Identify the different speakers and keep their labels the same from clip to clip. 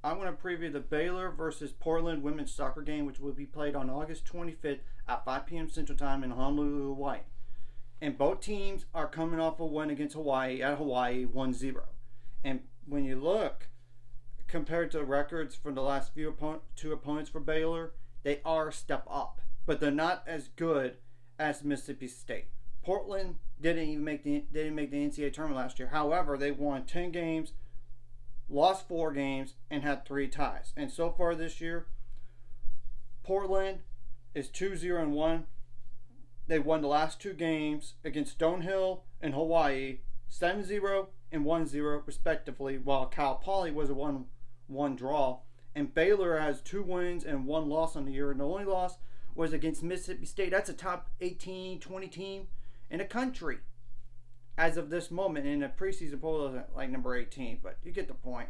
Speaker 1: I'm going to preview the Baylor versus Portland women's soccer game, which will be played on August 25th at 5 p.m. Central Time in Honolulu, Hawaii. And both teams are coming off a win against Hawaii at Hawaii 1-0. And when you look, compared to the records from the last two opponents for Baylor, they are a step up. But they're not as good as Mississippi State. Portland didn't make the NCAA tournament last year. However, they won 10 games, lost 4 games, and had 3 ties. And so far this year, Portland is 2-0-1. They won the last 2 games against Stonehill and Hawaii, 7-0 and 1-0 respectively, while Cal Poly was a 1-1 draw. And Baylor has 2 wins and 1 loss on the year, and the only loss was against Mississippi State. That's a top 18, 20 team in the country as of this moment. In the preseason poll, it was like number 18, but you get the point.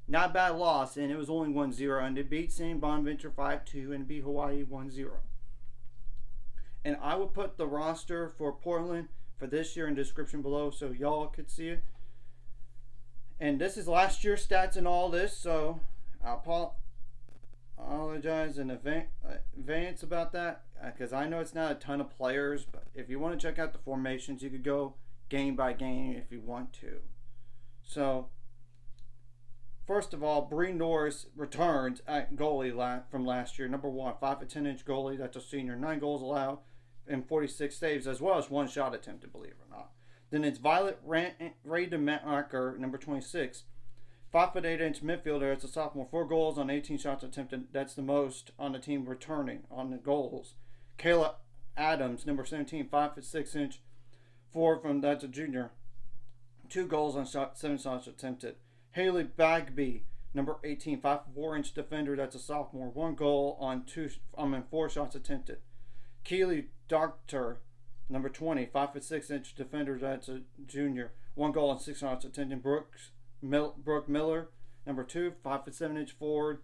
Speaker 1: Not a bad loss, and it was only 1-0, and they beat St. Bonaventure 5-2 and beat Hawaii 1-0. And I will put the roster for Portland for this year in the description below so y'all could see it. And this is last year's stats and all this, so I'll apologize in advance about that, because I know it's not a ton of players, but if you want to check out the formations, you could go game by game if you want to. So, first of all, Bree Norris returns at goalie from last year. Number 1, 5'10" goalie. That's a senior. 9 goals allowed and 46 saves, as well as 1 shot attempted, believe it or not. Then it's Violet Ray DeMacker, number 26. 5'8" midfielder. It's a sophomore. 4 goals on 18 shots attempted. That's the most on the team returning on the goals. Kayla Adams, number 17. 5'6" forward from, that's a junior. 2 goals on 7 shots attempted. Haley Bagby, number 18, 5'4" defender. That's a sophomore. 1 goal on 4 shots attempted. Keely Doctor, number 20, 5'6" defender. That's a junior. 1 goal on 6 shots attempted. Brooke Miller, number 2, 5'7" forward.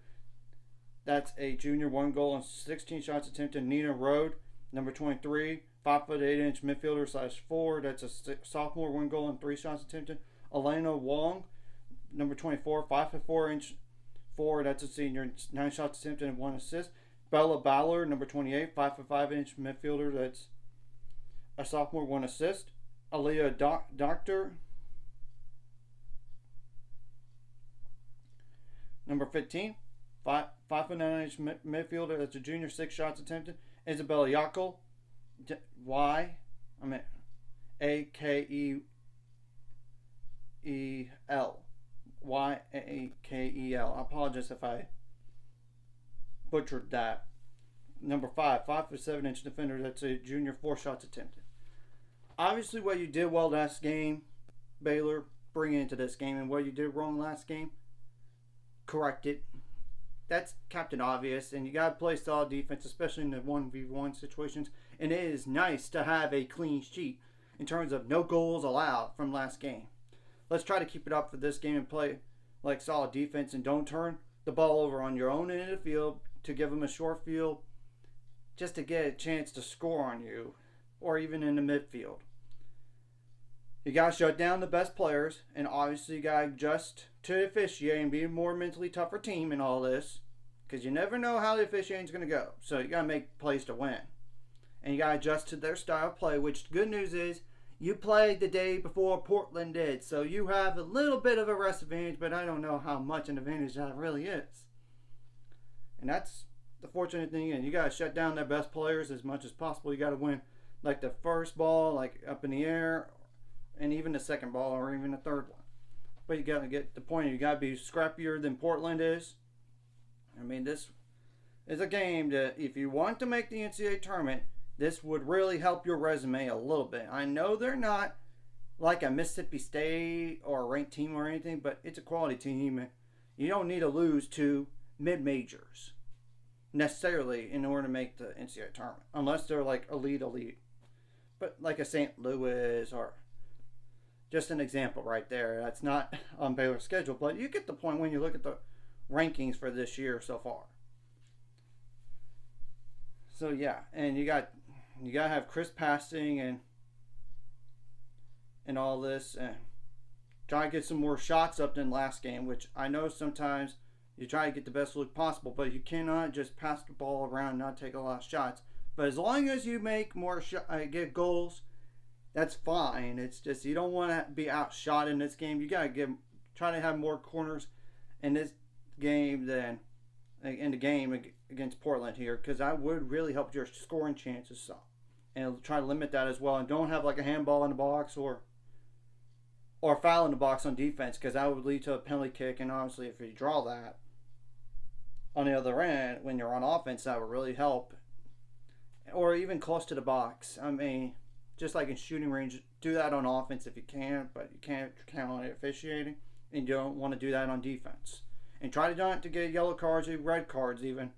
Speaker 1: That's a junior. 1 goal on 16 shots attempted. Nina Road, number 23, 5'8" midfielder / forward. That's a sophomore. 1 goal on 3 shots attempted. Elena Wong, number 24, 5'4" forward. That's a senior. 9 shots attempted and 1 assist. Bella Ballard, number 28, 5'5" midfielder. That's a sophomore. 1 assist. Aaliyah Doctor, number 15, 5'9" midfielder. That's a junior. 6 shots attempted. Isabella Yackel, A-K-E-L. Y-A-K-E-L. I apologize if I butchered that. Number 5, 5'7" defender. That's a junior. 4 shots attempted. Obviously, what you did well last game, Baylor, bring it into this game, and what you did wrong last game, correct it. That's Captain Obvious, and you got to play solid defense, especially in the 1v1 situations. And it is nice to have a clean sheet in terms of no goals allowed from last game. Let's try to keep it up for this game and play like solid defense, and don't turn the ball over on your own end of the field to give them a short field just to get a chance to score on you, or even in the midfield. You got to shut down the best players, and obviously you got to adjust to officiating and be a more mentally tougher team in all this, because you never know how the officiating is going to go. So you got to make plays to win. And you got to adjust to their style of play, which the good news is you played the day before Portland did. So you have a little bit of a rest advantage, but I don't know how much an advantage that really is. And that's the fortunate thing. And you got to shut down their best players as much as possible. You got to win like the first ball, like up in the air, and even the second ball, or even the third one. But you got to get the point. You got to be scrappier than Portland is. I mean, this is a game that if you want to make the NCAA tournament, this would really help your resume a little bit. I know they're not like a Mississippi State or a ranked team or anything, but it's a quality team. You don't need to lose to mid-majors necessarily in order to make the NCAA tournament, unless they're like elite. But like a St. Louis, or just an example right there. That's not on Baylor's schedule, but you get the point when you look at the rankings for this year so far. So yeah, and you got to have crisp passing and all this, and try to get some more shots up than last game, which I know sometimes You try to get the best look possible, but you cannot just pass the ball around and not take a lot of shots. But as long as you make more get goals, that's fine. It's just you don't want to be outshot in this game. You gotta try to have more corners in this game than in the game against Portland here, because that would really help your scoring chances some. And try to limit that as well, and don't have like a handball in the box or foul in the box on defense, because that would lead to a penalty kick. And obviously, if you draw that on the other end when you're on offense, that would really help. Or even close to the box. I mean, just like in shooting range, do that on offense if you can, but you can't count on it officiating, and you don't want to do that on defense. And try to not to get yellow cards or red cards even,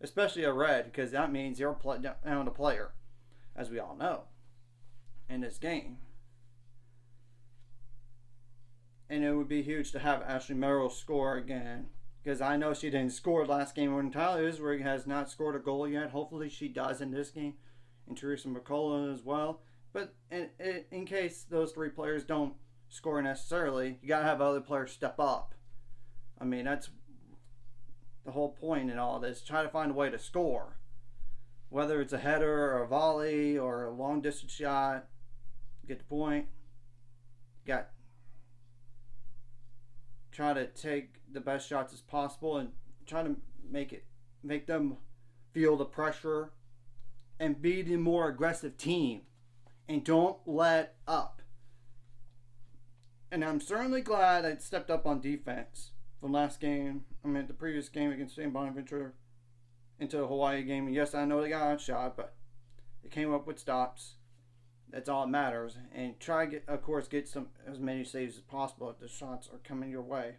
Speaker 1: especially a red, because that means you're down a player, as we all know, in this game. And it would be huge to have Ashley Merrill score again, because I know she didn't score last game when Tyler Isrig has not scored a goal yet. Hopefully she does in this game, and Teresa McCullough as well. But in case those three players don't score necessarily, you got to have other players step up. I mean, that's the whole point in all this. Try to find a way to score. Whether it's a header or a volley or a long distance shot, get the point. Try to take the best shots as possible and try to make them feel the pressure and be the more aggressive team, and don't let up. And I'm certainly glad I stepped up on defense from last game. I mean, the previous game against St. Bonaventure into the Hawaii game. And yes, I know they got outshot, but they came up with stops. That's all that matters. And try to get as many saves as possible if the shots are coming your way.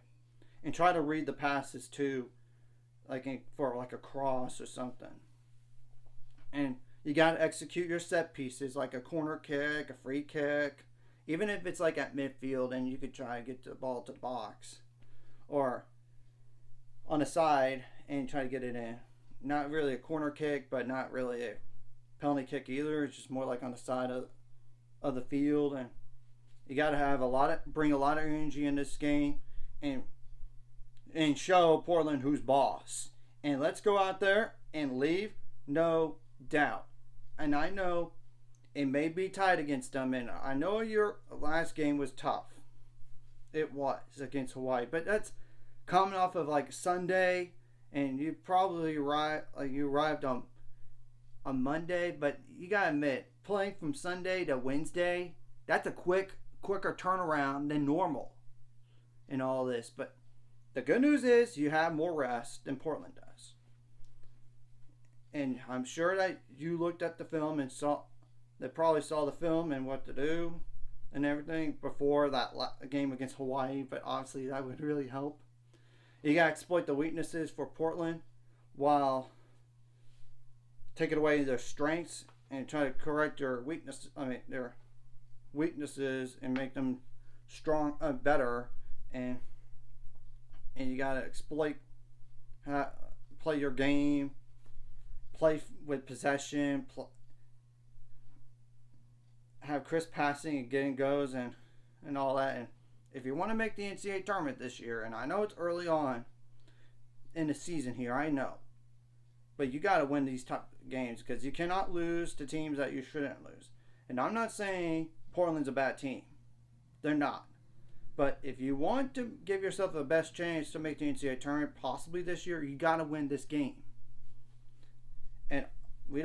Speaker 1: And try to read the passes too, for a cross or something. And you got to execute your set pieces, like a corner kick, a free kick, even if it's like at midfield, and you could try to get the ball to the box or on the side and try to get it in. Not really a corner kick, but not really a penalty kick either. It's just more like on the side of the field. And you got to bring a lot of energy in this game and show Portland who's boss. And let's go out there and leave no doubt. And I know it may be tight against them, and I know your last game was tough. It was against Hawaii, but that's coming off of like Sunday, and you probably arrived on Monday. But you gotta admit, playing from Sunday to Wednesday, that's a quicker turnaround than normal in all this. But the good news is you have more rest than Portland does. And I'm sure that you looked at the film and probably saw the film and what to do and everything before that game against Hawaii. But obviously that would really help. You got to exploit the weaknesses for Portland while taking away their strengths and try to correct their weaknesses and make them strong, better. And you got to play your game, play with possession, have crisp passing and getting goes and all that. And if you want to make the NCAA tournament this year, and I know it's early on in the season here, I know, but you got to win these top games, because you cannot lose to teams that you shouldn't lose. And I'm not saying Portland's a bad team. They're not. But if you want to give yourself the best chance to make the NCAA tournament possibly this year, you got to win this game. And we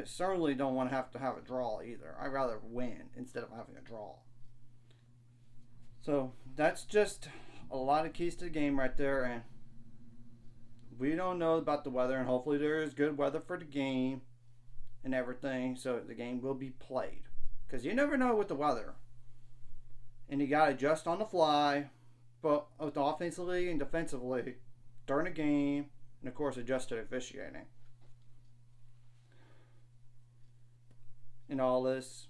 Speaker 1: certainly don't want to have a draw either. I'd rather win instead of having a draw. So that's just a lot of keys to the game right there. And we don't know about the weather, and hopefully there is good weather for the game and everything, so the game will be played. Because you never know with the weather. And you got to adjust on the fly, both offensively and defensively during the game, and of course adjust to officiating. In all this.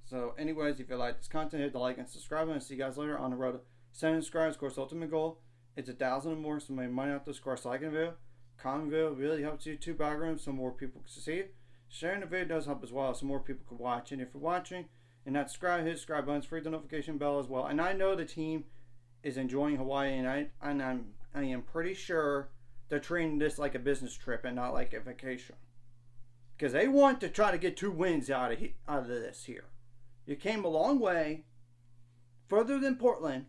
Speaker 1: So anyways, if you like this content, hit the like and subscribe, and I'll see you guys later on the road to 7 subscribers. Of course, the ultimate goal is 1,000 or more, so make money off this. Of course, liking the video, comment video really helps YouTube algorithm so more people can see it. Sharing the video does help as well, so more people can watch. And if you're watching and not subscribed, hit the subscribe button, free the notification bell as well. And I know the team is enjoying Hawaii, and I'm I am pretty sure they're treating this like a business trip and not like a vacation. Because they want to try to get 2 wins out of this here. You came a long way, further than Portland.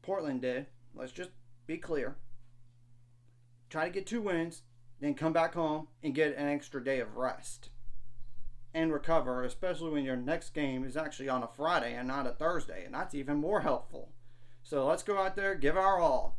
Speaker 1: Portland did. Let's just be clear. Try to get 2 wins, then come back home and get an extra day of rest. And recover, especially when your next game is actually on a Friday and not a Thursday. And that's even more helpful. So let's go out there, give our all.